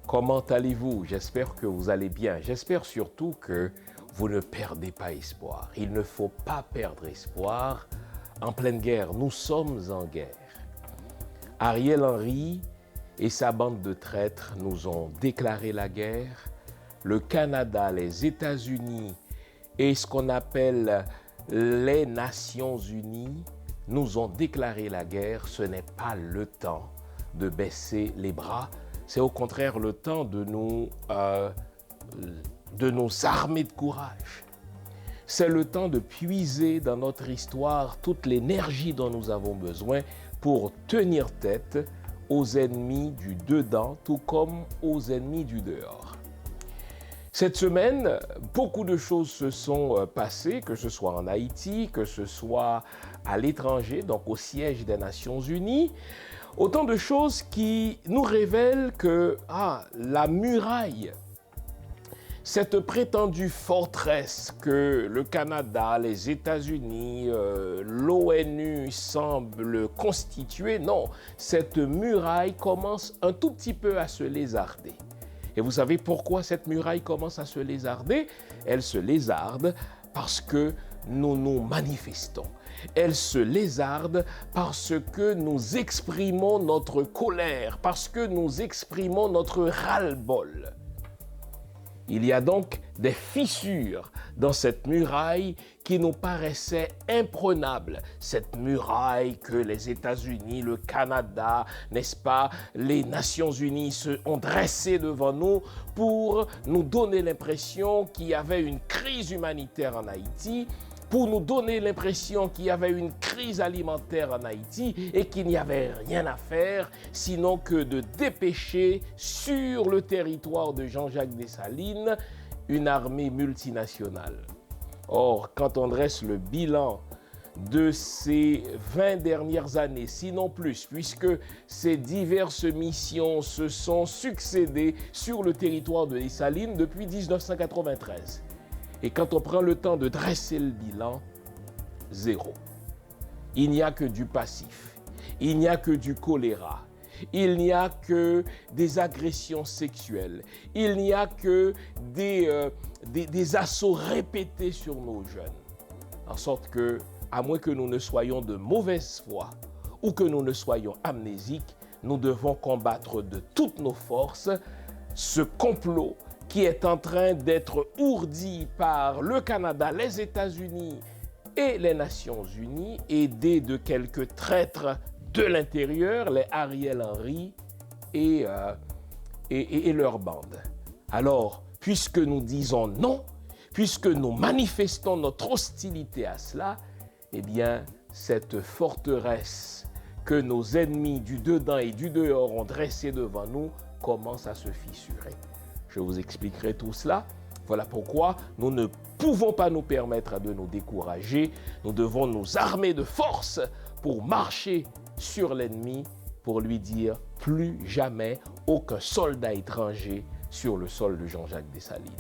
Comment allez-vous? J'espère que vous allez bien. J'espère surtout que vous ne perdez pas espoir. Il ne faut pas perdre espoir. En pleine guerre, nous sommes en guerre. Ariel Henry et sa bande de traîtres nous ont déclaré la guerre. Le Canada, les États-Unis et ce qu'on appelle les Nations Unies nous ont déclaré la guerre. Ce n'est pas le temps de baisser les bras. C'est au contraire le temps de nous armer de courage. C'est le temps de puiser dans notre histoire toute l'énergie dont nous avons besoin pour tenir tête aux ennemis du dedans, tout comme aux ennemis du dehors. Cette semaine, beaucoup de choses se sont passées, que ce soit en Haïti, que ce soit à l'étranger, donc au siège des Nations Unies. Autant de choses qui nous révèlent que la muraille, cette prétendue forteresse que le Canada, les États-Unis, l'ONU semblent constituer, non, cette muraille commence un tout petit peu à se lézarder. Et vous savez pourquoi cette muraille commence à se lézarder? Elle se lézarde parce que nous nous manifestons. Elle se lézarde parce que nous exprimons notre colère, parce que nous exprimons notre ras-le-bol. Il y a donc des fissures dans cette muraille qui nous paraissaient imprenables. Cette muraille que les États-Unis, le Canada, n'est-ce pas, les Nations Unies se ont dressée devant nous pour nous donner l'impression qu'il y avait une crise humanitaire en Haïti, pour nous donner l'impression qu'il y avait une crise alimentaire en Haïti et qu'il n'y avait rien à faire sinon que de dépêcher sur le territoire de Jean-Jacques Dessalines une armée multinationale. Or, quand on dresse le bilan de ces 20 dernières années, sinon plus, puisque ces diverses missions se sont succédées sur le territoire de Dessalines depuis 1993. Et quand on prend le temps de dresser le bilan, zéro. Il n'y a que du passif, il n'y a que du choléra, il n'y a que des agressions sexuelles, il n'y a que des assauts répétés sur nos jeunes. En sorte que, à moins que nous ne soyons de mauvaise foi ou que nous ne soyons amnésiques, nous devons combattre de toutes nos forces ce complot qui est en train d'être ourdi par le Canada, les États-Unis et les Nations Unies, aidés de quelques traîtres de l'intérieur, les Ariel Henry et leur bande. Alors, puisque nous disons non, puisque nous manifestons notre hostilité à cela, eh bien, cette forteresse que nos ennemis du dedans et du dehors ont dressée devant nous commence à se fissurer. Je vous expliquerai tout cela. Voilà pourquoi nous ne pouvons pas nous permettre de nous décourager. Nous devons nous armer de force pour marcher sur l'ennemi, pour lui dire plus jamais aucun soldat étranger sur le sol de Jean-Jacques Dessalines.